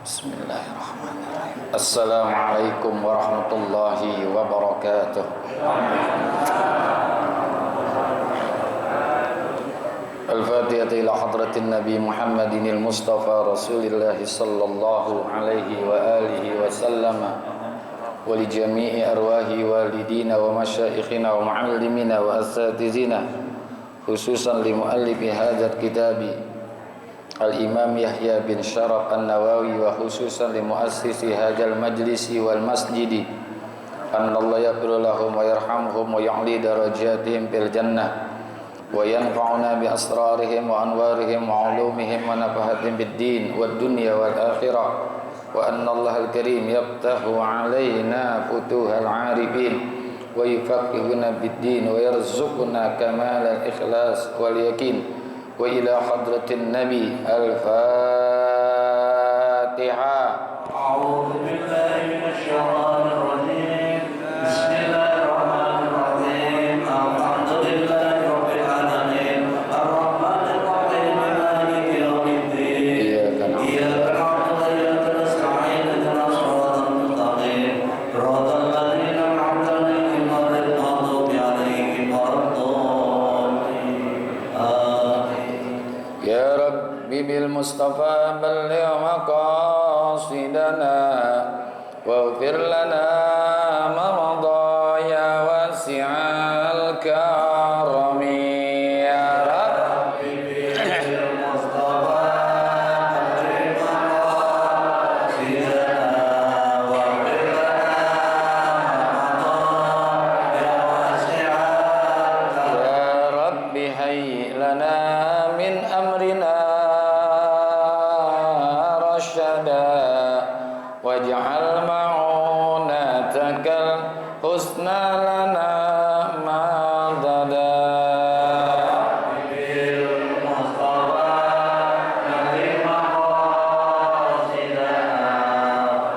Bismillahirrahmanirrahim. Assalamualaikum warahmatullahi wabarakatuh. Al-Fatihah ila hadratin Nabi Muhammadinil Mustafa Rasulillah sallallahu alaihi wa alihi wa sallama wa li jami'i arwahi walidina wa masyayikhina wa muallimina wa asatizina, khususan li muallifi hadzal kitabi Al-Imam Yahya bin Sharaf An-Nawawi, wa khususan li muassisi hadzal majlisi wal masjidi, anallahu yaghfir lahum wa yarhamhum wa ya'li darajatihim fil jannah wa yanfa'una bi asrarihim wa anwarihim wa ulumihim wa nafahatihim bid din wad dunya wal akhirah, wa anna Allahal karim yaftahu alaina futuhal arifin wa yufaqihuna bid din wa yarzuquna kamalal ikhlas wal yakin. Wa ila hadratin Nabi. Al-Fatihah. A'udzu billahi minasy syaithanir rajim. Bismillahirrahmanirrahim. Alhamdulillahi rabbil alamin. Arrahmanir rahim. Maliki yaumiddin. Iyyaka na'budu wa iyyaka nasta'in. Ihdinas siratal mustaqim. Siratal ladzina an'amta 'alaihim ghairil maghdubi 'alaihim waladdallin. Ya Rabbi bil Mustafa balligh maqasidana waghfir lana ma madha ya wasi'al karami. Ya Rabbi bil Mustafa balligh maqasidana waghfir lana ma madha ya wasi'al karami. Ya Rabbi hayy lana min amrina rasyada waj'al ma'unatakal husna lana madada. Bil Mustafa balligh maqasidana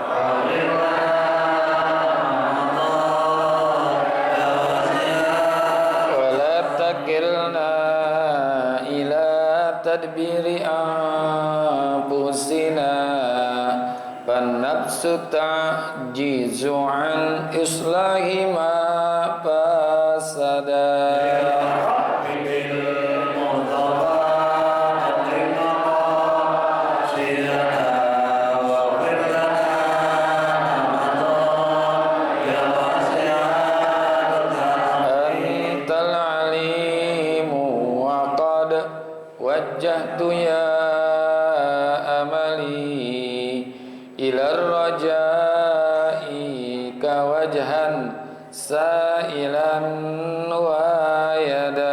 waghfir lana ya wasi'al wa la takilna tadbiri anfusina fannafsu ta'jizu an islahi ma fasada. Wajjahtu ya amali ilar rajai ka wajhan sailan wa yada.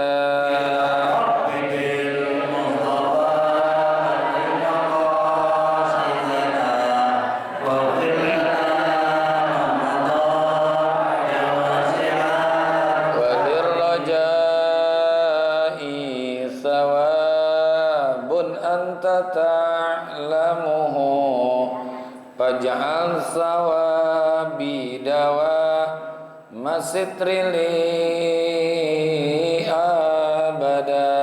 Ta'lamuhu faj'al sawabi dawa masitri li abada.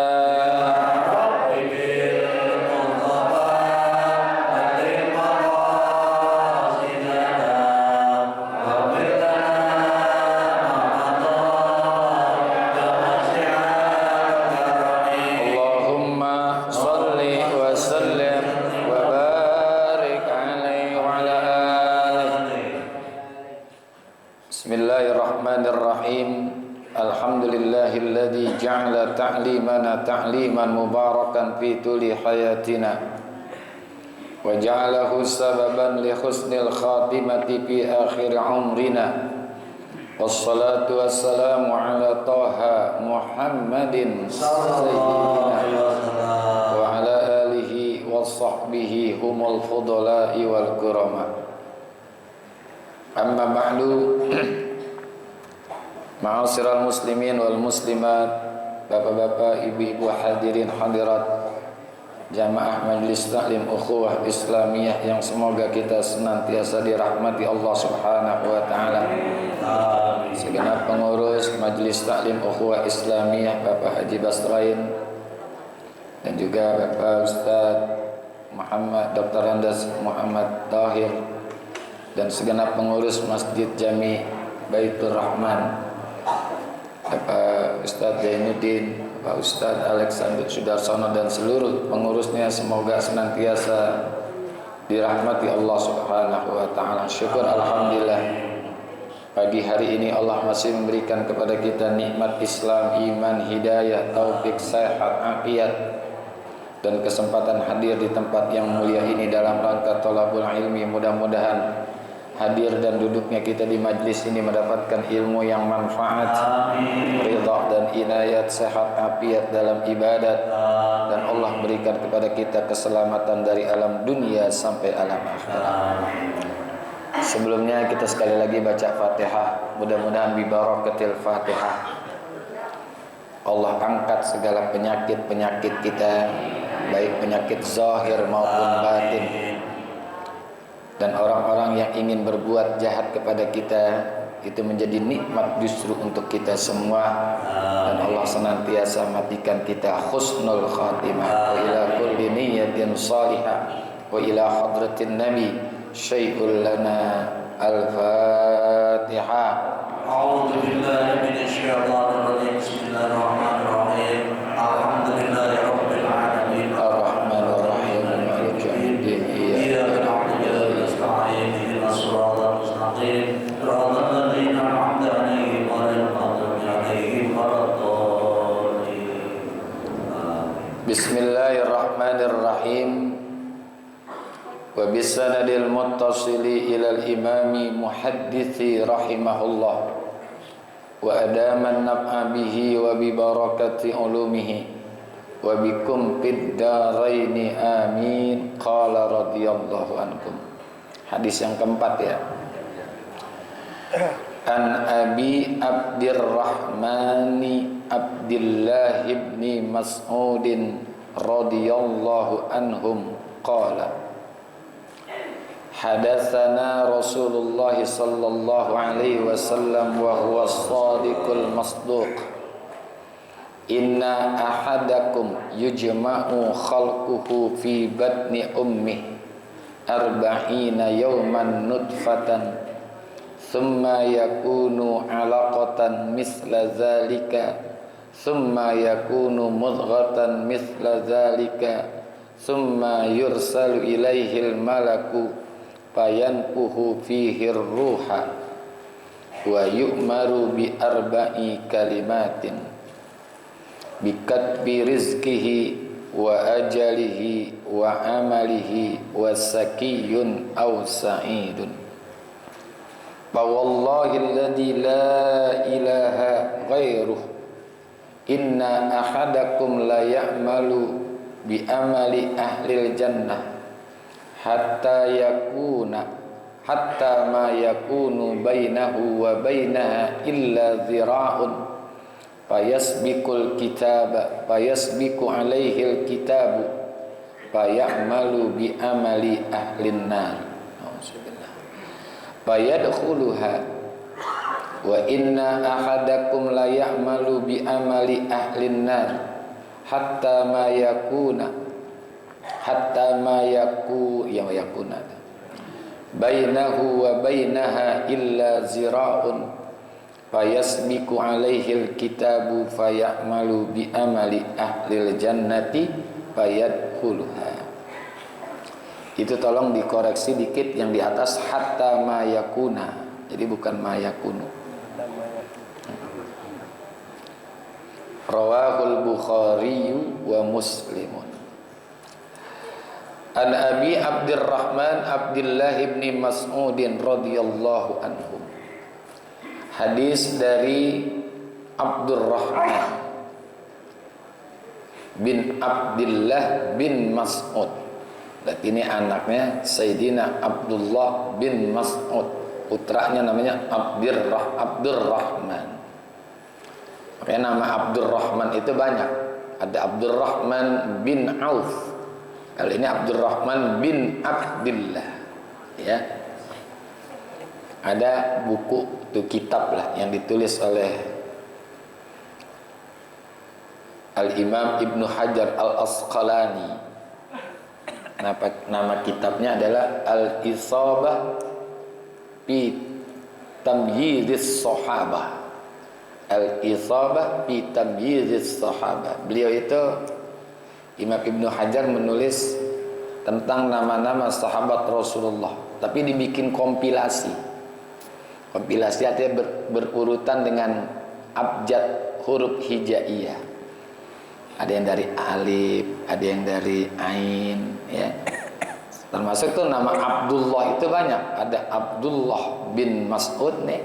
Bismillahirrahmanirrahim. Alhamdulillahilladzi ja'ala ta'limana ta'liman mubarakan fi tuli hayatina wa ja'alahu sababan li husnil khatimati fi akhir umrina. Wassalatu wassalamu ala Taha Muhammadin sayyidina wa ala alihi wa sahbihi humul fudala'i wal kurama. Amma ba'du. Ma'asyiral muslimin wal muslimat, bapak-bapak, ibu-ibu, hadirin hadirat jamaah Majelis Taklim Ukhuwah Islamiyah yang semoga kita senantiasa dirahmati Allah Subhanahu wa taala. Segenap pengurus Majelis Taklim Ukhuwah Islamiyah, Bapak Haji Basrain dan juga Bapak Ustaz Muhammad Dr. Andes Muhammad Tahir dan segenap pengurus Masjid Jami Baitur Rahman, Bapak Ustadz Zainuddin, Pak Ustadz Alexander Sudarsono dan seluruh pengurusnya, semoga senantiasa dirahmati Allah Subhanahu wa taala. Syukur alhamdulillah. Pagi hari ini Allah masih memberikan kepada kita nikmat Islam, iman, hidayah, taufik, sehat, afiat dan kesempatan hadir di tempat yang mulia ini dalam rangka thalabul ilmi. Mudah-mudahan hadir dan duduknya kita di majlis ini mendapatkan ilmu yang manfaat, ridha dan inayat, sehat, afiat dalam ibadat, dan Allah berikan kepada kita keselamatan dari alam dunia sampai alam akhirat. Sebelumnya kita sekali lagi baca Fatihah. Mudah-mudahan bibarakatil Fatihah Allah angkat segala penyakit-penyakit kita, baik penyakit zahir maupun batin. Dan orang-orang yang ingin berbuat jahat kepada kita itu menjadi nikmat justru untuk kita semua. Dan Allah senantiasa matikan kita husnul khatimah. Wa ila kulli niyatin salihah wa ila hadratin nabi syai'ul lana. Al-Fatihah. A'udzu billahi minasyaitonir rajim. Bismillahirrahmanirrahim. Alhamdulillahi rabbil alamin. Ar-Rahmanir Rahim. Maliki yaumiddin. Iyyaka na'budu wa iyyaka nasta'in. Ihdinas siratal mustaqim. Siratal ladzina an'amta 'alaihim ghairil maghdubi 'alaihim waladdallin. Bismillahirrahmanirrahim. Wa bisanadil muttasili ilal imami muhaddithi rahimahullah wa adaman naf'a bihi wa bi barakati ulumihi wa bikum fid daraini amin. Qala radhiyallahu ankum. Hadis yang keempat ya. An Abi Abdirrahmani Abdillah ibni Mas'udin radhiyallahu anhum qala hadatsana Rasulullah sallallahu alaihi wasallam wa huwa as-sadiqul masduq. Inna ahadakum yujma'u khalquhu fi batni ummi 40 yawman nutfatan thumma yakunu 'alaqatan misla zalika thumma yakunu mudghatan misla zalika thumma yursalu ilaihil malaku fayanfuhu fihi ruha wa yu'maru bi arba'i kalimatin bi katbi rizqihi wa ajalihi wa amalihi wa sakiyun aw sa'idun. Fa wallahi alladhi la ilaha ghairuh inna ahadakum la ya'malu bi amali ahlil jannah hatta ma yakunu bainahu wa bainaha illa zira'un fayasbiqu alaihil kitabu fayamalu bi amali ahlin nar fayadkhuluha wa inna ahadakum la ya'malu bi amali ahlin nar hatta ma yakuna bainahu wa bainaha illa zira'un fayasbiqu alaihil kitabu fayamalu bi amali ahlil jannati fayadkhuluha. Itu tolong dikoreksi dikit yang di atas hatta ma yakuna, jadi bukan ma yakunu. Rawahul Bukhari wa Muslimun. An Abi Abdirrahman Abdillah ibni Mas'udin radhiyallahu anhu. Hadis dari Abdurrahman bin Abdillah bin Mas'ud. Berarti ini anaknya Sayyidina Abdullah bin Mas'ud. Putranya namanya Abdurrahman. Makanya nama Abdurrahman itu banyak. Ada Abdurrahman bin Auf. Kali ini Abdurrahman bin Abdillah, ya. Ada buku, itu kitab lah yang ditulis oleh Al-Imam Ibnu Hajar Al-Asqalani. Nama kitabnya adalah Al-Isabah fi Tamyizis Sahabah. Al-Isabah fi Tamyizis Sahabah. Beliau itu Imam Ibnu Hajar menulis tentang nama-nama sahabat Rasulullah, tapi dibikin kompilasi. Kompilasi artinya berurutan dengan abjad huruf hijaiyah. Ada yang dari alif, ada yang dari ain, ya. Termasuk tuh nama Abdullah itu banyak. Ada Abdullah bin Mas'ud nih,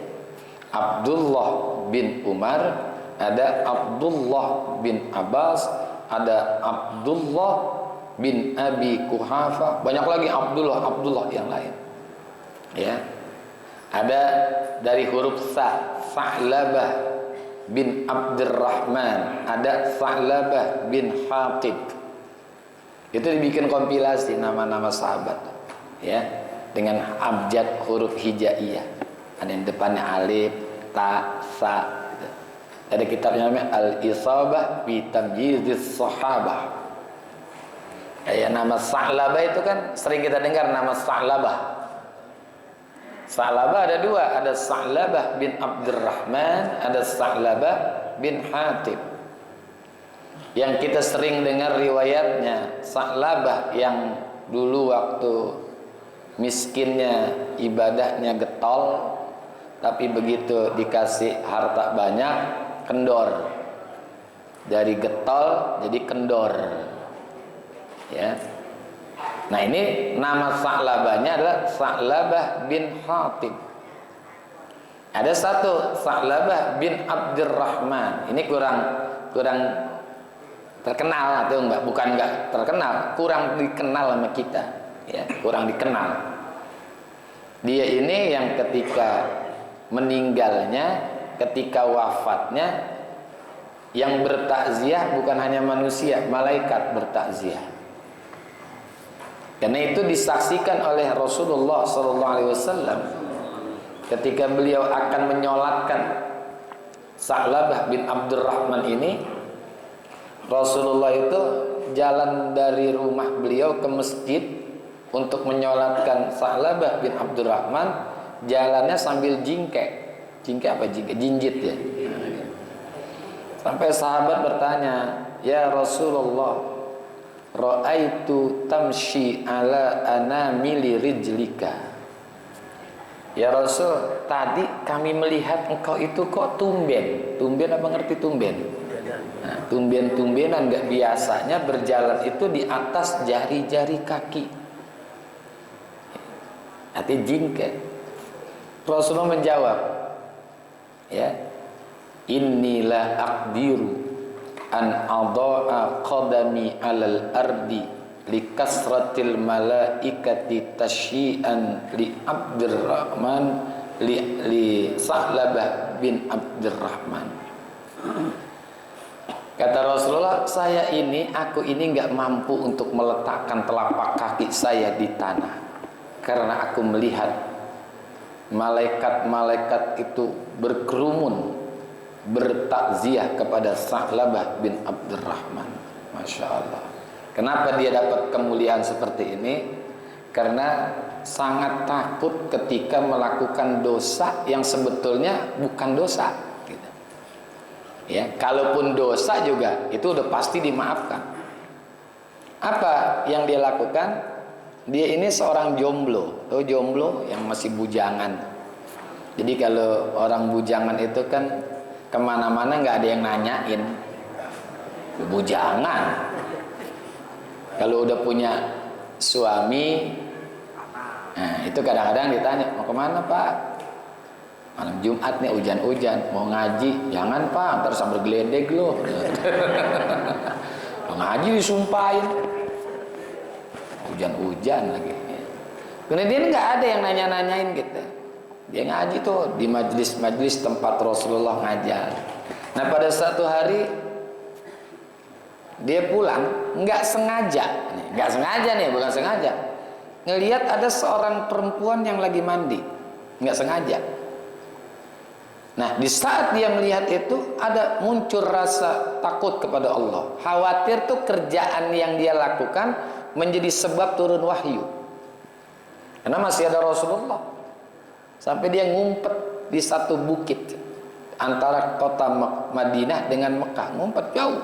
Abdullah bin Umar, ada Abdullah bin Abbas, ada Abdullah bin Abi Kuhafa, banyak lagi Abdullah yang lain. Ya. Ada dari huruf sa, Sa'labah bin Abdurrahman, ada Sa'labah bin Hatib. Itu dibikin kompilasi nama-nama sahabat, ya, dengan abjad huruf hijaiyah. Ada yang depannya alif, ta, sa. Gitu. Ada kitabnya namanya Al-Isabah fi Tamyizis Sahabah. Kayak nama Sa'labah itu kan sering kita dengar nama Sa'labah. Sa'labah ada dua, ada Sa'labah bin Abdurrahman, ada Sa'labah bin Hatib. Yang kita sering dengar riwayatnya, Sa'labah yang dulu waktu miskinnya ibadahnya getol, tapi begitu dikasih harta banyak, kendor. Dari getol jadi kendor. Ya. Nah, ini nama Sa'labahnya adalah Sa'labah bin Hatib. Ada satu Sa'labah bin Abdurrahman. Ini kurang terkenal atau enggak? Bukan enggak terkenal, kurang dikenal sama kita, ya, kurang dikenal. Dia ini yang ketika meninggalnya, ketika wafatnya, yang bertakziah bukan hanya manusia, malaikat bertakziah. Karena itu disaksikan oleh Rasulullah SAW ketika beliau akan menyolatkan Sa'labah bin Abdurrahman ini. Rasulullah itu jalan dari rumah beliau ke masjid untuk menyolatkan Sa'labah bin Abdurrahman. Jalannya sambil jingkek. Jingkek apa jingkek? Jinjit ya. Sampai sahabat bertanya, "Ya Rasulullah, ra'aitu tamshi ala anamili rijlika." Ya Rasul, tadi kami melihat engkau itu kok tumben. Tumben apa ngerti tumben? Nah, tumben-tumbenan gak biasanya berjalan itu di atas jari-jari kaki. Artinya jingkek. Rasulullah menjawab, ya, "Innilah aqdiru an adha'a qadami 'alal ardi li kasratil malaikati tasyi'an li Abdurrahman li Sa'labah bin Abdurrahman." Kata Rasulullah, aku ini enggak mampu untuk meletakkan telapak kaki saya di tanah karena aku melihat malaikat-malaikat itu berkerumun bertakziah kepada Sa'labah bin Abdurrahman. Masya Allah. Kenapa dia dapat kemuliaan seperti ini? Karena sangat takut ketika melakukan dosa yang sebetulnya bukan dosa. Gitu. Ya, kalaupun dosa juga itu udah pasti dimaafkan. Apa yang dia lakukan? Dia ini seorang jomblo. Tahu jomblo yang masih bujangan. Jadi kalau orang bujangan itu kan kemana-mana nggak ada yang nanyain, bujangan. Kalau udah punya suami, nah itu kadang-kadang ditanya, "Mau kemana Pak? Malam Jumat nih hujan-hujan, mau ngaji?" "Jangan Pak, ntar sambil geledek loh." Mau ngaji disumpahin, hujan-hujan lagi. Kemudian nggak ada yang nanya-nanyain gitu. Dia ngaji tuh di majlis-majlis tempat Rasulullah ngajar. Nah, pada satu hari dia pulang, nggak sengaja bukan sengaja, ngelihat ada seorang perempuan yang lagi mandi, nggak sengaja. Nah, di saat dia melihat itu ada muncul rasa takut kepada Allah, khawatir tuh kerjaan yang dia lakukan menjadi sebab turun wahyu. Karena masih ada Rasulullah. Sampai dia ngumpet di satu bukit antara kota Madinah dengan Mekah, ngumpet jauh.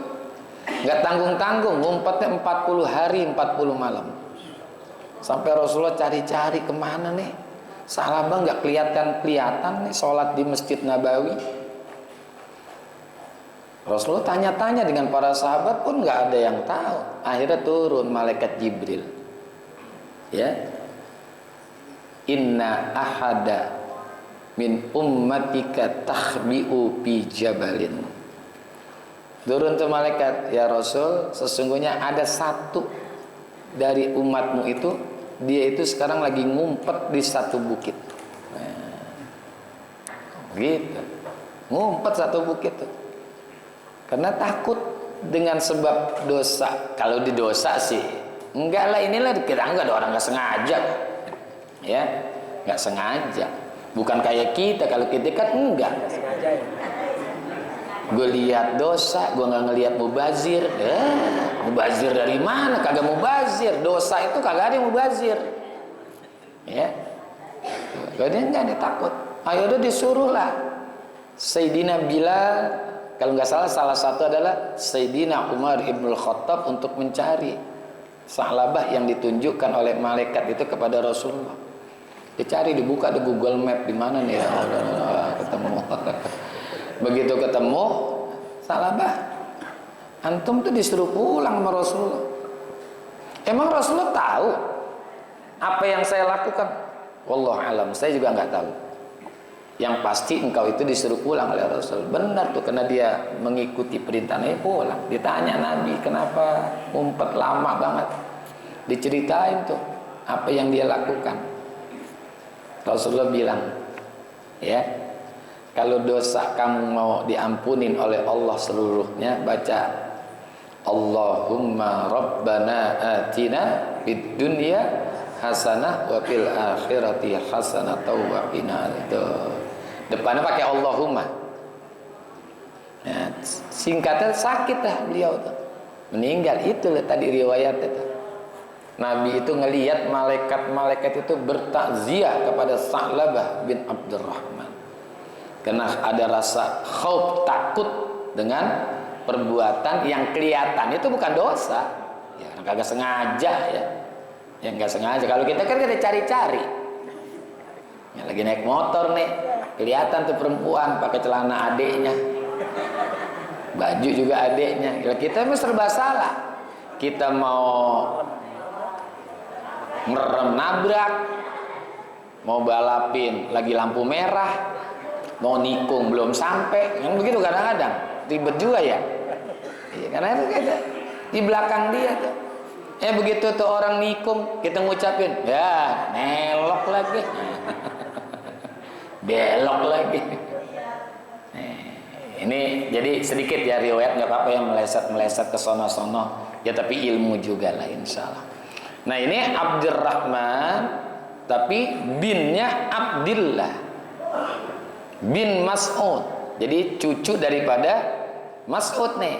Nggak tanggung-tanggung, ngumpetnya 40 hari 40 malam. Sampai Rasulullah cari-cari kemana nih, sahabat nggak kelihatan nih sholat di Masjid Nabawi. Rasulullah tanya-tanya dengan para sahabat pun nggak ada yang tahu. Akhirnya turun malaikat Jibril. Ya, inna ahada min ummatika takhbi'u bi jabalin. Turun tuh malaikat, ya Rasul, sesungguhnya ada satu dari umatmu itu, dia itu sekarang lagi ngumpet di satu bukit. Nah, gitu, ngumpet satu bukit tuh, karena takut dengan sebab dosa. Kalau di dosa sih enggak lah, inilah kita enggak ada orang nggak sengaja, ya nggak sengaja. Bukan kayak kita, kalau kita kan enggak. Gue lihat dosa, gue nggak ngelihat mubazir. Mubazir dari mana? Kagak mubazir. Dosa itu kagak ada yang mubazir. Ya, jadi nggak ada takut. Ayo udah disuruhlah Sayyidina Bilal, kalau nggak salah satu adalah Sayyidina Umar ibnul Khattab untuk mencari Sa'labah yang ditunjukkan oleh malaikat itu kepada Rasulullah. Dicari, dibuka di Google Map, di mana nih ya, ketemu. Begitu ketemu Sa'labah, antum tuh disuruh pulang sama Rasulullah. Emang Rasulullah tahu apa yang saya lakukan? Wallahu alam, saya juga nggak tahu. Yang pasti engkau itu disuruh pulang oleh Rasul. Benar tuh, karena dia mengikuti perintahnya pulang. Ditanya Nabi kenapa ngumpet lama banget, diceritain tuh apa yang dia lakukan. Rasulullah bilang, ya, kalau dosa kamu mau diampunin oleh Allah seluruhnya, baca Allahumma Rabbana atina fid dunya hasanah wa fil akhirati hasanah wa qina. Itu depannya pakai Allahumma. Nah, singkatnya sakit lah beliau tuh, meninggal. Itulah tadi riwayat itu. Nabi itu ngelihat malaikat itu bertakziah kepada Sa'labah bin Abdurrahman. Karena ada rasa khauf, takut dengan perbuatan yang kelihatan itu bukan dosa. Ya, kagak sengaja ya. Ya nggak sengaja. Kalau kita kan cari-cari. Ya, lagi naik motor nih, kelihatan tuh perempuan pakai celana adeknya, baju juga adeknya. Ya, kita mesti serba salah. Kita mau merem nabrak, mau balapin lagi lampu merah, mau nikung belum sampai, yang begitu kadang-kadang ribet juga ya. Iya, karena itu kita di belakang dia tuh. Begitu tuh orang nikung, kita ngucapin, ya nelok lagi, belok lagi. Ini jadi sedikit ya riwayat, nggak apa-apa yang meleset ke sono-sono. Ya tapi ilmu juga lah insyaallah. Nah ini Abdurrahman, tapi binnya Abdillah bin Mas'ud. Jadi cucu daripada Mas'ud nih.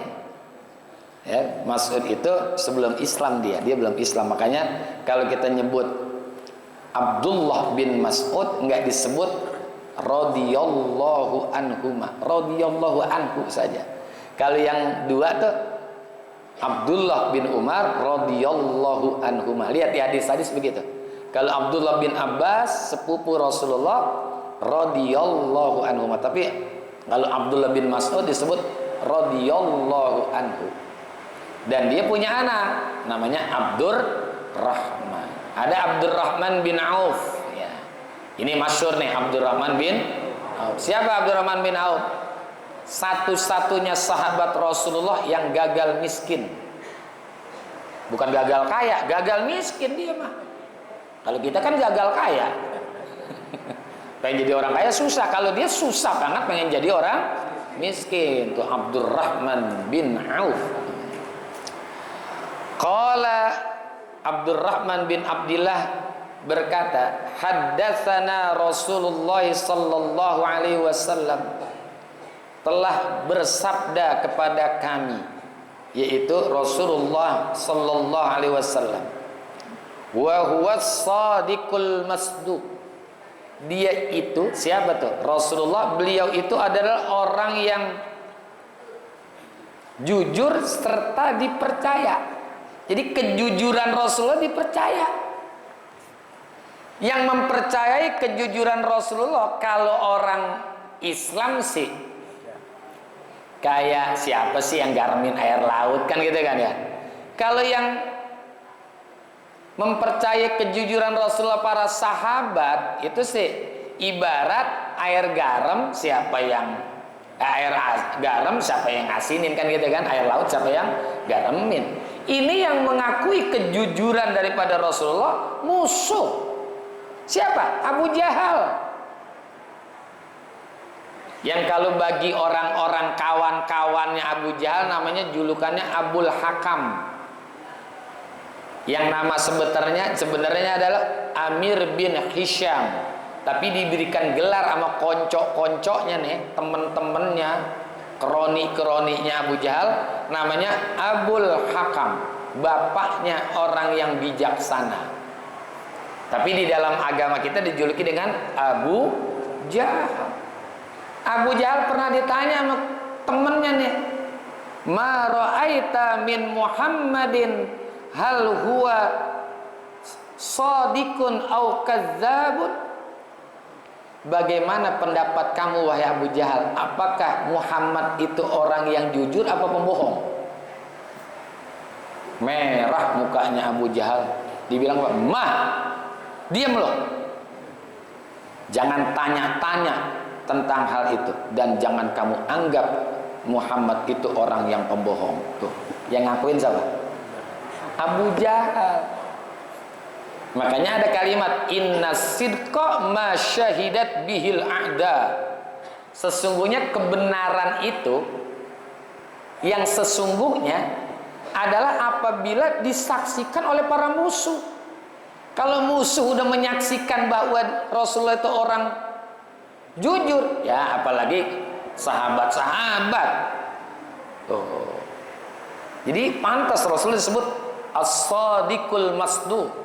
Ya, Mas'ud itu sebelum Islam dia belum Islam. Makanya kalau kita nyebut Abdullah bin Mas'ud nggak disebut radhiyallahu anhuma, radhiyallahu anhu saja. Kalau yang dua tuh Abdullah bin Umar radhiyallahu anhuma. Lihat di hadis-hadis begitu. Kalau Abdullah bin Abbas sepupu Rasulullah radhiyallahu anhuma. Tapi kalau Abdullah bin Mas'ud disebut radhiyallahu anhu. Dan dia punya anak namanya Abdurrahman. Ada Abdurrahman bin Auf ya. Ini masyhur nih Abdurrahman bin Auf. Siapa Abdurrahman bin Auf? Satu-satunya sahabat Rasulullah yang gagal miskin. Bukan gagal kaya, gagal miskin dia mah. Kalau kita kan gagal kaya. Pengen jadi orang kaya susah. Kalau dia susah banget pengen jadi orang miskin. Itu Abdurrahman bin Auf. Qala Abdurrahman bin Abdillah berkata, haddatsana Rasulullah sallallahu alaihi wasallam, telah bersabda kepada kami, yaitu Rasulullah sallallahu alaihi wasallam. Wa huwas shadiqul masduq. Dia itu siapa tuh? Rasulullah. Beliau itu adalah orang yang jujur serta dipercaya. Jadi kejujuran Rasulullah dipercaya. Yang mempercayai kejujuran Rasulullah kalau orang Islam sih kayak siapa sih yang garmin air laut kan gitu kan ya. Kalau yang mempercayai kejujuran Rasulullah para sahabat itu sih ibarat air garam siapa yang garam siapa yang asinin kan gitu kan, air laut siapa yang garamin. Ini yang mengakui kejujuran daripada Rasulullah musuh. Siapa? Abu Jahal. Yang kalau bagi orang-orang kawan-kawannya Abu Jahal namanya julukannya Abul Hakam. Yang nama sebenarnya adalah Amir bin Hisham. Tapi diberikan gelar sama konco-konconya nih, temen-temennya, kroni-kroninya Abu Jahal, namanya Abul Hakam, bapaknya orang yang bijaksana. Tapi di dalam agama kita dijuluki dengan Abu Jahal. Abu Jahal pernah ditanya sama temennya nih, ma ra'aita min Muhammadin hal huwa shadiqun au kadzdzabun. Bagaimana pendapat kamu wahai Abu Jahal? Apakah Muhammad itu orang yang jujur apa pembohong? Merah mukanya Abu Jahal. Dibilang apa? Mah, diam loh. Jangan tanya-tanya tentang hal itu. Dan jangan kamu anggap Muhammad itu orang yang pembohong. Tuh, yang ngakuin siapa? Abu Jahal. Makanya ada kalimat inna sidqa ma syahidat bihil a'da. Sesungguhnya kebenaran itu yang sesungguhnya adalah apabila disaksikan oleh para musuh. Kalau musuh udah menyaksikan bahwa Rasulullah itu orang jujur, ya apalagi sahabat-sahabat. Tuh. Jadi pantas Rasulullah disebut as-shadiqul masduq.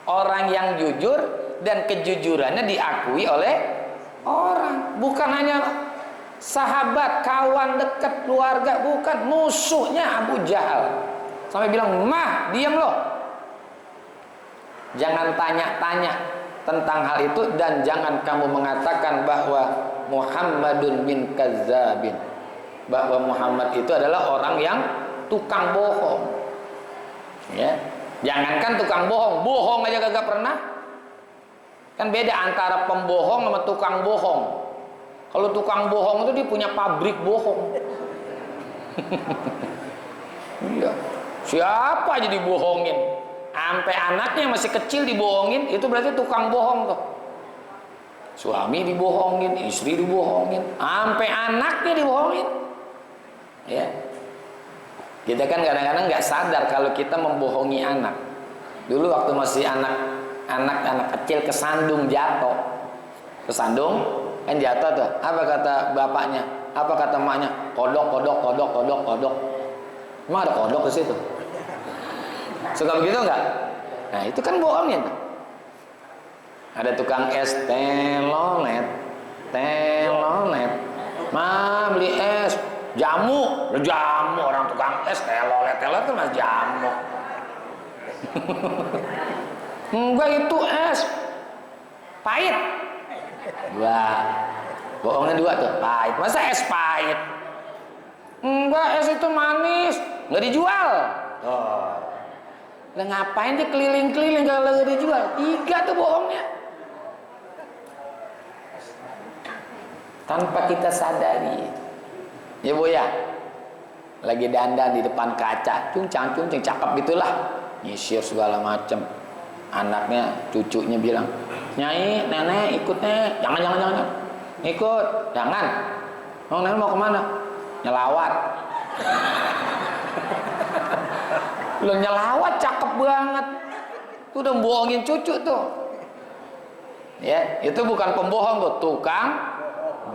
Orang yang jujur dan kejujurannya diakui oleh orang. Bukan hanya sahabat, kawan dekat, keluarga, bukan, musuhnya Abu Jahal. Sampai bilang, mah, diam loh. Jangan tanya-tanya tentang hal itu dan jangan kamu mengatakan bahwa Muhammadun min kadzabin. Bahwa Muhammad itu adalah orang yang tukang bohong. Ya. Jangankan tukang bohong, bohong aja kagak pernah. Kan beda antara pembohong sama tukang bohong. Kalau tukang bohong itu dia punya pabrik bohong. Iya. Siapa aja dibohongin. Sampai anaknya masih kecil dibohongin, itu berarti tukang bohong tuh. Suami dibohongin, istri dibohongin, sampai anaknya dibohongin. Ya. Kita kan kadang-kadang nggak sadar kalau kita membohongi anak. Dulu waktu masih anak kecil kesandung jatuh, kan jatuh tuh. Apa kata bapaknya? Apa kata emaknya? Kodok. Emang ada kodok di situ? Suka begitu nggak? Nah itu kan bohongnya tuh. Ada tukang es telolet, ma beli es. Jamu orang tukang es telolet itu mas jamu. Enggak itu es pahit. Bohongnya dua tuh, pahit. Masa es pahit? Enggak, es itu manis, nggak dijual. Oh. Lah ngapain dia keliling-keliling kalau nggak dijual? 3 tuh bohongnya. Tanpa kita sadari. Ya Bu ya, lagi dandan di depan kaca, cuncang cakep gitulah, nyisir segala macem. Anaknya, cucunya bilang, Nyai, nenek ikut nek, jangan, ikut, jangan. Oh nenek mau kemana? Nyelawat. Lo nyelawat cakep banget, tuh udah bohongin cucu tuh. Ya, itu bukan pembohong tuh, tukang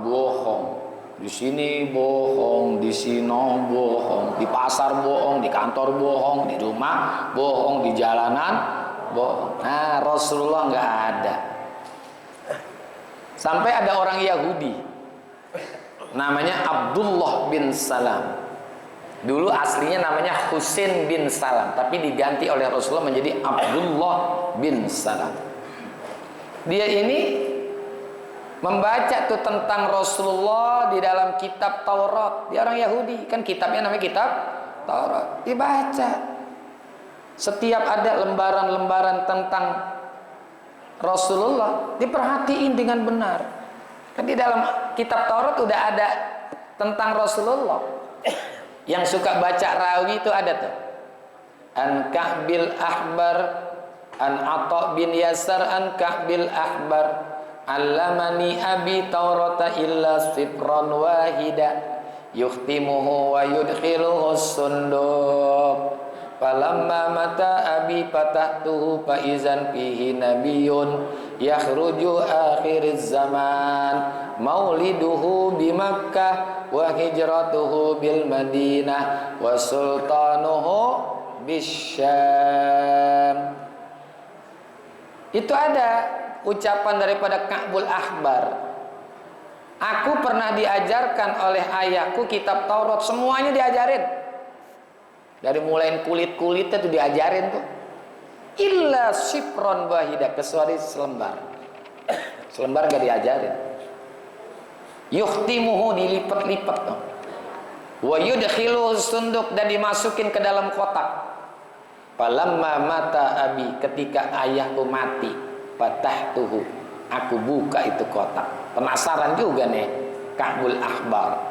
bohong. Di sini bohong, di sini bohong, di pasar bohong, di kantor bohong, di rumah bohong, di jalanan bohong. Nah, Rasulullah nggak ada. Sampai ada orang Yahudi namanya Abdullah bin Salam. Dulu aslinya namanya Husain bin Salam, tapi diganti oleh Rasulullah menjadi Abdullah bin Salam. Dia ini membaca tuh tentang Rasulullah di dalam kitab Taurat. Dia orang Yahudi, kan kitabnya namanya kitab Taurat. Dibaca. Setiap ada lembaran-lembaran tentang Rasulullah, diperhatiin dengan benar. Kan di dalam kitab Taurat udah ada tentang Rasulullah. Yang suka baca rawi itu ada tuh. An Ka'bil Ahbar, An Atha bin Yasar, An Ka'bil Ahbar, Allamani abi Taurata illa sifran wahida, yukhtimuhu wa yudkhiluhu sunduq. Falamma mata abi fatahtuhu faizan fihi nabiyyun yakhruju akhiriz zaman, mauliduhu bi Makkah wa hijratuhu bil Madinah wa sultanuhu bisyam. Itu ada ucapan daripada Ka'bul Ahbar. Aku pernah diajarkan oleh ayahku kitab Taurat, semuanya diajarin. Dari mulai kulit-kulitnya tuh diajarin tuh. Illa sifron wahida, kecuali selembar. Selembar gak diajarin. Yukhtimuhu, dilipat-lipat tuh. Wa yudkhiluhu sunduk, dan dimasukin ke dalam kotak. Falamma mata abi, ketika ayahku mati, fatahtuhu, aku buka itu kotak. Penasaran juga nih Ka'bul Ahbar.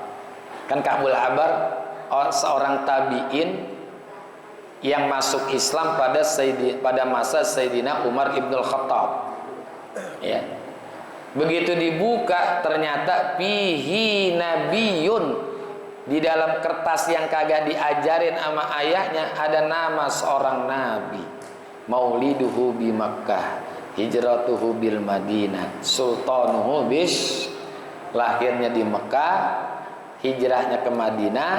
Kan Ka'bul Ahbar seorang tabi'in yang masuk Islam pada masa Sayyidina Umar ibnul Khattab. Ya. Begitu dibuka ternyata fihi nabiyun, di dalam kertas yang kagak diajarin sama ayahnya ada nama seorang nabi. Mauliduhu bi Makkah, hijratuhu bil Madinah, sultanuhu bis, lahirnya di Mekah, hijrahnya ke Madinah,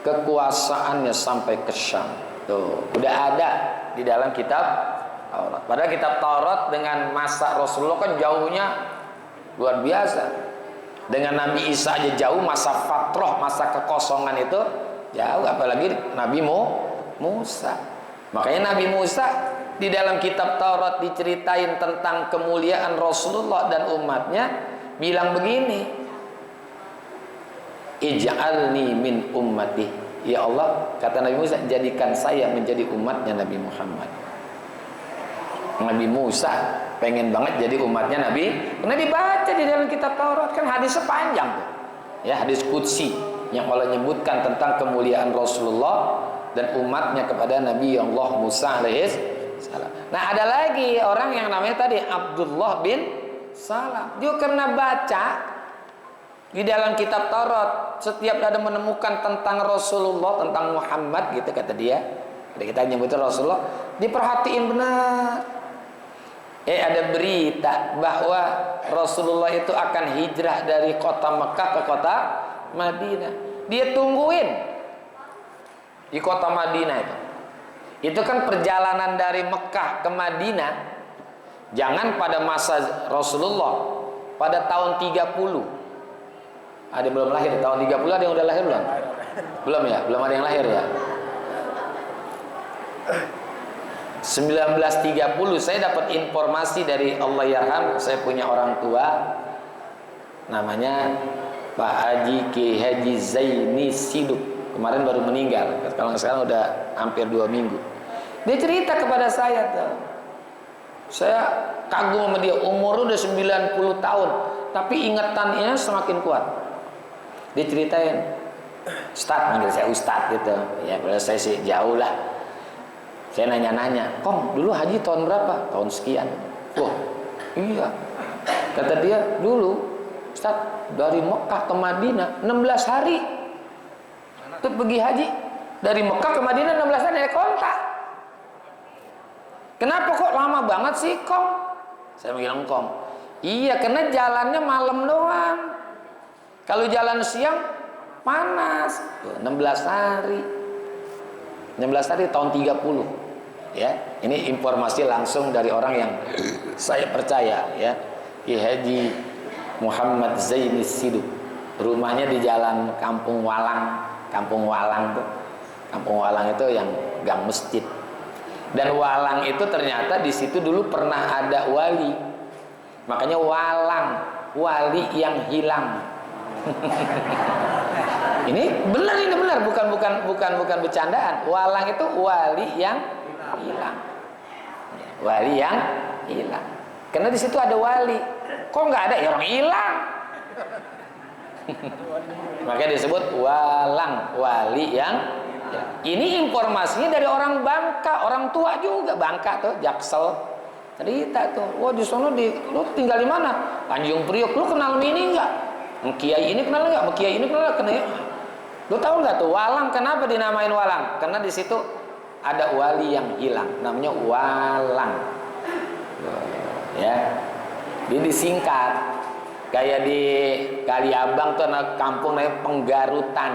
kekuasaannya sampai ke Syam. Tuh, udah ada di dalam kitab Taurat. Padahal kitab Taurat dengan masa Rasulullah kan jauhnya luar biasa. Dengan Nabi Isa aja jauh, masa fatrah, masa kekosongan itu jauh, apalagi Nabi Musa. Makanya Nabi Musa di dalam kitab Taurat diceritain tentang kemuliaan Rasulullah dan umatnya, bilang begini, Ij'alni min ummati, ya Allah, kata Nabi Musa, jadikan saya menjadi umatnya Nabi Muhammad. Nabi Musa pengen banget jadi umatnya Nabi, karena dibaca di dalam kitab Taurat, kan hadisnya panjang tuh. Ya, hadis qudsi yang Allah nyebutkan tentang kemuliaan Rasulullah dan umatnya kepada Nabi Allah Musa alaihi salam. Nah, ada lagi orang yang namanya tadi Abdullah bin Salam. Dia karena baca di dalam kitab Taurat, setiap ada menemukan tentang Rasulullah, tentang Muhammad gitu kata dia, kita nyebutin Rasulullah, diperhatiin benar. Ada berita bahwa Rasulullah itu akan hijrah dari kota Mekah ke kota Madinah. Dia tungguin di kota Madinah itu. Itu kan perjalanan dari Mekah ke Madinah. Jangan pada masa Rasulullah, pada tahun 30. Ada belum lahir, tahun 30 ada yang udah lahir belum? Belum ya? Belum ada yang lahir ya? 1930 saya dapat informasi dari Allah yarham, saya punya orang tua namanya Pak Haji Ki Haji Zaini Siduk, kemarin baru meninggal, kalau sekarang udah hampir 2 minggu. Dia cerita kepada saya tuh, saya kagum sama dia, umur udah 90 tahun tapi ingatannya semakin kuat. Dia ceritain, Ustadz, manggil saya Ustadz gitu ya, padahal saya sih jauh lah. Saya nanya-nanya, Kong dulu haji tahun berapa? Tahun sekian. Wah iya, kata dia, dulu Ustadz dari Mekah ke Madinah 16 hari itu pergi haji. Dari Mekah ke Madinah 16 hari naik kontak. Kenapa kok lama banget sih Kong? Saya bilang, Kong, iya karena jalannya malam doang. Kalau jalan siang panas. 16 hari. 16 hari tahun 30. Ya, ini informasi langsung dari orang yang saya percaya, ya. Ki Haji Muhammad Zainis Siduk. Rumahnya di jalan Kampung Walang. Kampung Walang tuh. Kampung Walang itu yang gang masjid. Dan Walang itu ternyata di situ dulu pernah ada wali. Makanya Walang, wali yang hilang. Ini benar, bukan bercandaan. Walang itu wali yang hilang. Wali yang hilang. Karena di situ ada wali. Kok nggak ada? Ya orang hilang. Makanya disebut Walang, wali yang hilang. Ini informasinya dari orang Bangka, orang tua juga Bangka tuh, Jaksel. Cerita tuh, wah di sono lu tinggal di mana? Tanjung Priok. Lu kenal ini nggak? Kiai ini kenal nggak? Kiai ini kenal nggak? Lu tahu nggak tuh Walang kenapa dinamain Walang? Karena di situ ada wali yang hilang, namanya Walang. Ya, dia disingkat. Kayak di Kaliabang tuh ada kampung namanya Penggarutan.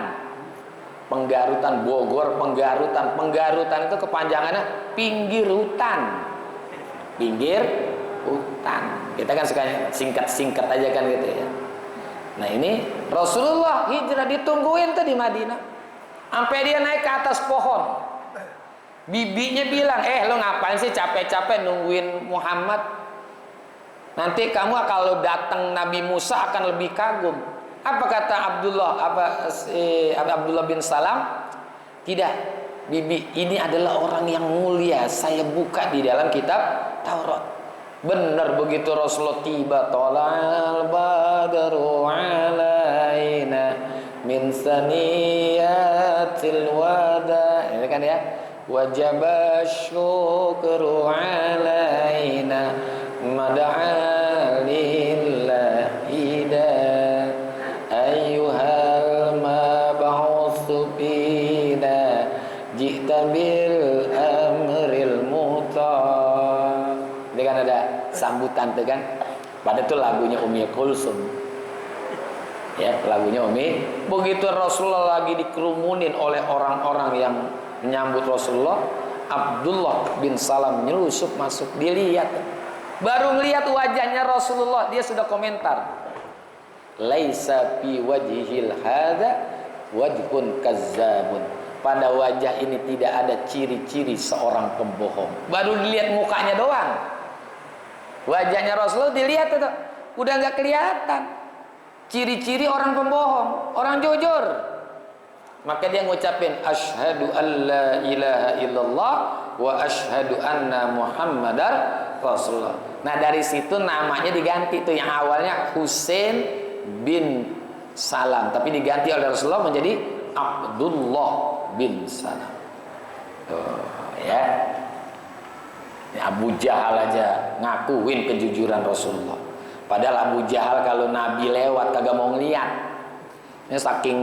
Penggarutan Bogor, Penggarutan. Penggarutan itu kepanjangannya pinggir hutan. Pinggir hutan. Kita kan suka singkat-singkat aja kan gitu ya. Nah ini Rasulullah hijrah ditungguin tuh di Madinah. Sampai dia naik ke atas pohon. Bibinya bilang, lo ngapain sih capek-capek nungguin Muhammad? Nanti kamu kalau datang Nabi Musa akan lebih kagum. Apa kata Abdullah bin Salam? Tidak, bibi, ini adalah orang yang mulia. Saya buka di dalam kitab Taurat. Benar begitu Rasulullah tiba, tolal badru alaina min saniyatil wada. Ini kan ya. Wajaba syukru alaina mad'a lillahi da ayyuhal mab'utsu bina ji'ta bil amril muta. Ini kan ada sambutan tuh kan. Pada itu lagunya Umi Kulsum. Ya, lagunya Umi. Begitu Rasulullah lagi dikerumunin oleh orang-orang yang menyambut Rasulullah, Abdullah bin Salam nyelusup masuk, dilihat. Baru melihat wajahnya Rasulullah, dia sudah komentar. Laisa fi wajhil hadza wajhun kazzabun. Pada wajah ini tidak ada ciri-ciri seorang pembohong. Baru dilihat mukanya doang. Wajahnya Rasulullah dilihat itu, udah nggak kelihatan ciri-ciri orang pembohong, orang jujur. Maka dia ngucapin asyhadu alla ilaha illallah wa asyhadu anna muhammadar rasulullah. Nah dari situ namanya diganti tuh, yang awalnya Husain bin Salam tapi diganti oleh Rasulullah menjadi Abdullah bin Salam. Tuh ya. Abu Jahal aja ngakuin kejujuran Rasulullah. Padahal Abu Jahal kalau Nabi lewat kagak mau ngeliat. Ini saking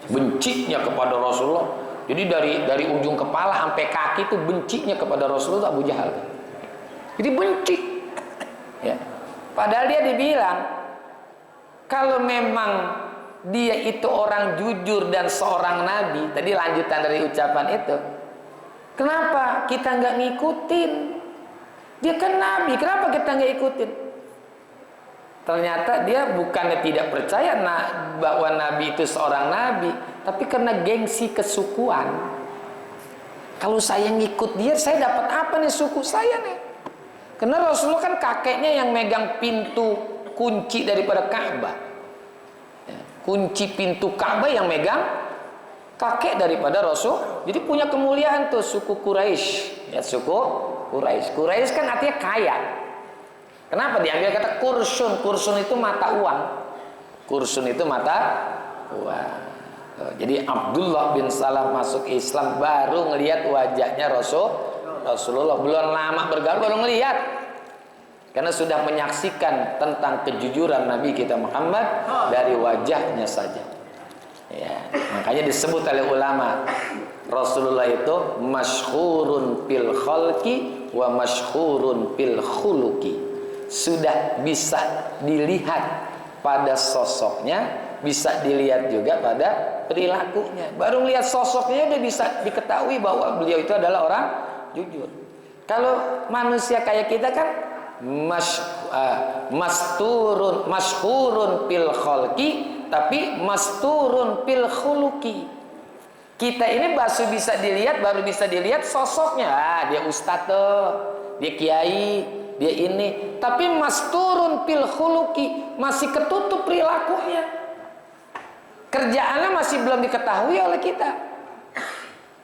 bencinya kepada Rasulullah. Jadi dari ujung kepala sampai kaki itu bencinya kepada Rasulullah Abu Jahal. Jadi benci. Ya. Padahal dia dibilang kalau memang dia itu orang jujur dan seorang nabi, tadi lanjutan dari ucapan itu, kenapa kita nggak ngikutin? Dia kan nabi, kenapa kita nggak ikutin? Ternyata dia bukannya tidak percaya bahwa Nabi itu seorang Nabi, tapi karena gengsi kesukuan. Kalau saya ngikut dia, saya dapat apa nih suku saya nih? Karena Rasulullah kan kakeknya yang megang pintu kunci daripada Ka'bah. Kunci pintu Ka'bah yang megang kakek daripada Rasul. Jadi punya kemuliaan tuh suku Quraisy. Ya, suku Quraisy. Quraisy kan artinya kaya. Kenapa diambil kata kursun? Kursun itu mata uang. Kursun itu mata uang. Jadi Abdullah bin Salam masuk Islam baru ngelihat wajahnya Rasulullah. Belum lama bergaul baru ngelihat. Karena sudah menyaksikan tentang kejujuran Nabi kita Muhammad dari wajahnya saja. Ya, makanya disebut oleh ulama Rasulullah itu masyhurun fil khalqi wa masyhurun fil khuluqi. Sudah bisa dilihat pada sosoknya, bisa dilihat juga pada perilakunya. Baru melihat sosoknya udah bisa diketahui bahwa beliau itu adalah orang jujur. Kalau manusia kayak kita kan masyhurun fil khalqi, tapi masturun fil khuluqi. Kita ini baru bisa dilihat sosoknya. Dia ustadz tuh, dia kiai, dia ini. Tapi masturun fil khuluqi, masih ketutup perilakunya. Kerjaannya masih belum diketahui oleh kita.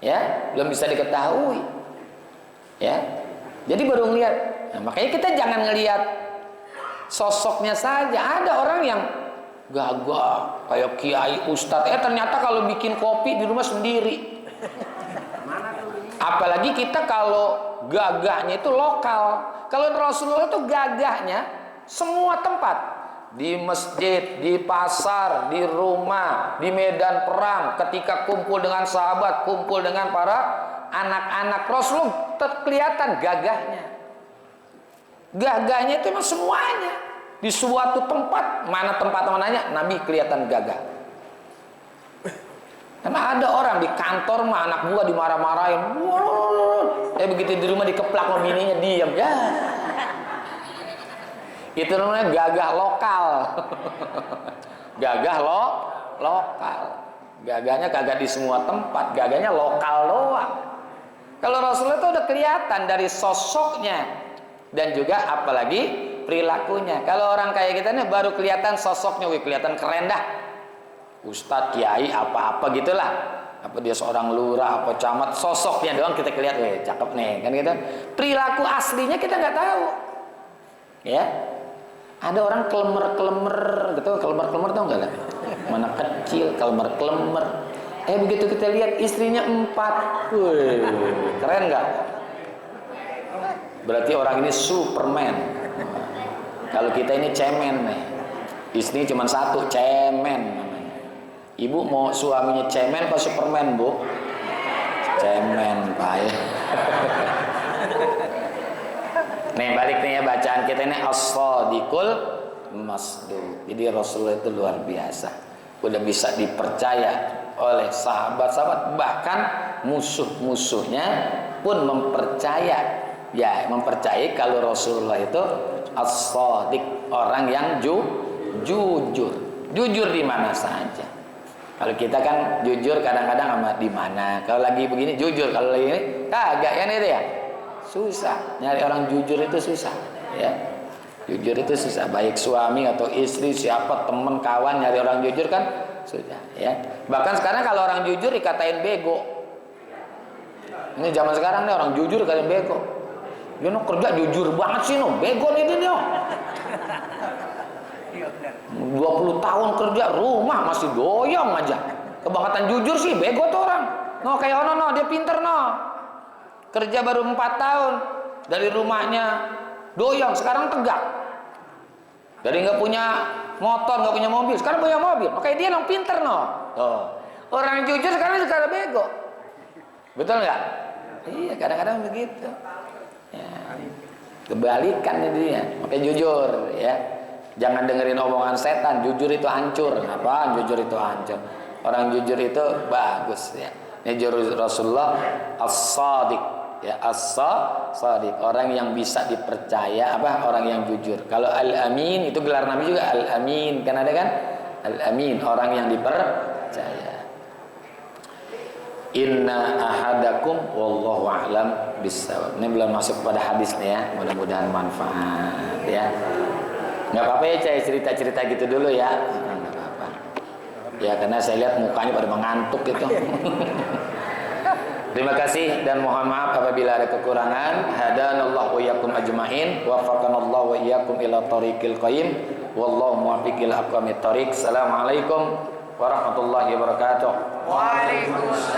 Ya, belum bisa diketahui. Ya. Jadi baru ngelihat. Nah, makanya kita jangan ngelihat sosoknya saja. Ada orang yang gagah kayak kiai ustadz, ternyata kalau bikin kopi di rumah sendiri. Apalagi kita kalau gagahnya itu lokal. Kalau Rasulullah itu gagahnya semua tempat, di masjid, di pasar, di rumah, di medan perang, ketika kumpul dengan sahabat, kumpul dengan para anak-anak, Rasulullah kelihatan gagahnya. Gagahnya itu memang semuanya. Di suatu tempat, mana tempat mananya, Nabi kelihatan gagah. Karena ada orang di kantor mah anak buah dimarah-marahin, begitu di rumah dikeplak sama bininya diam, ya. Itu namanya gagah lokal. Gagah lokal. Gagahnya kagak di semua tempat, gagahnya lokal doang. Kalau Rasulullah itu udah kelihatan dari sosoknya dan juga apalagi perilakunya. Kalau orang kayak kita nih baru kelihatan sosoknya, kelihatan keren dah. Ustadz, kiai, apa-apa gitulah. Apa dia seorang lurah, apa camat, sosoknya doang kita kelihatan, cakep nih, kan gitu. Perilaku aslinya kita nggak tahu. Ya. Ada orang kelemer-kelemer gitu, kelemer-kelemer tau nggak lah? Mana kecil, kelemer-kelemer. Begitu kita lihat istrinya 4, wih, keren nggak? Berarti orang ini Superman. Kalau kita ini cemen nih, istri cuma 1, cemen namanya. Ibu mau suaminya cemen apa Superman, Bu? Cemen, Pak. Nih balik nih ya bacaan kita ini as-shadiqul masduq. Jadi Rasulullah itu luar biasa. Udah bisa dipercaya oleh sahabat-sahabat, bahkan musuh-musuhnya pun mempercayai kalau Rasulullah itu as-shadiq, orang yang jujur. Jujur di mana saja. Kalau kita kan jujur kadang-kadang sama di mana. Kalau lagi begini jujur, kalau lagi ini kagak kan itu ya. Susah, nyari orang jujur itu susah, ya. Jujur itu susah, baik suami atau istri, siapa teman kawan nyari orang jujur kan susah, ya. Bahkan sekarang kalau orang jujur dikatain bego. Ini zaman sekarang nih orang jujur dikatain bego. Dia no kerja jujur banget sih no, bego nih dia no. 20 tahun kerja rumah masih doyong aja. Kebangetan jujur sih bego tuh orang. No kayak ono no, dia pinter no. Kerja baru 4 tahun dari rumahnya doyong, sekarang tegak. Dari nggak punya motor, nggak punya mobil, sekarang punya mobil. Makanya dia yang pinter no. Orang jujur sekarang bego. Betul nggak? Iya, kadang-kadang begitu. Ya. Kebalikan dia. Makanya jujur, ya. Jangan dengerin omongan setan. Jujur itu hancur. Apaan jujur itu hancur? Orang jujur itu bagus, ya. Ini jujur Rasulullah as-shadiq. Ya, as-shadiq, orang yang bisa dipercaya, orang yang jujur. Kalau al-amin itu gelar Nabi juga al-amin, kan ada kan? Al-amin, orang yang dipercaya. Inna ahadakum wallahu a'lam bissawab. Ini belum masuk pada hadis nih ya. Mudah-mudahan manfaat ya. Enggak apa-apa ya saya cerita-cerita gitu dulu ya. Enggak apa-apa. Ya karena saya lihat mukanya pada mengantuk gitu. Terima kasih dan mohon maaf apabila ada kekurangan. Hadanallahu wa iyyakum ajmain, waffaqanallahu wa iyyakum ila thoriqil qayyim, wallahu muwaffiq ila aqwamit thoriq. Assalamualaikum warahmatullahi wabarakatuh. Waalaikumsalam.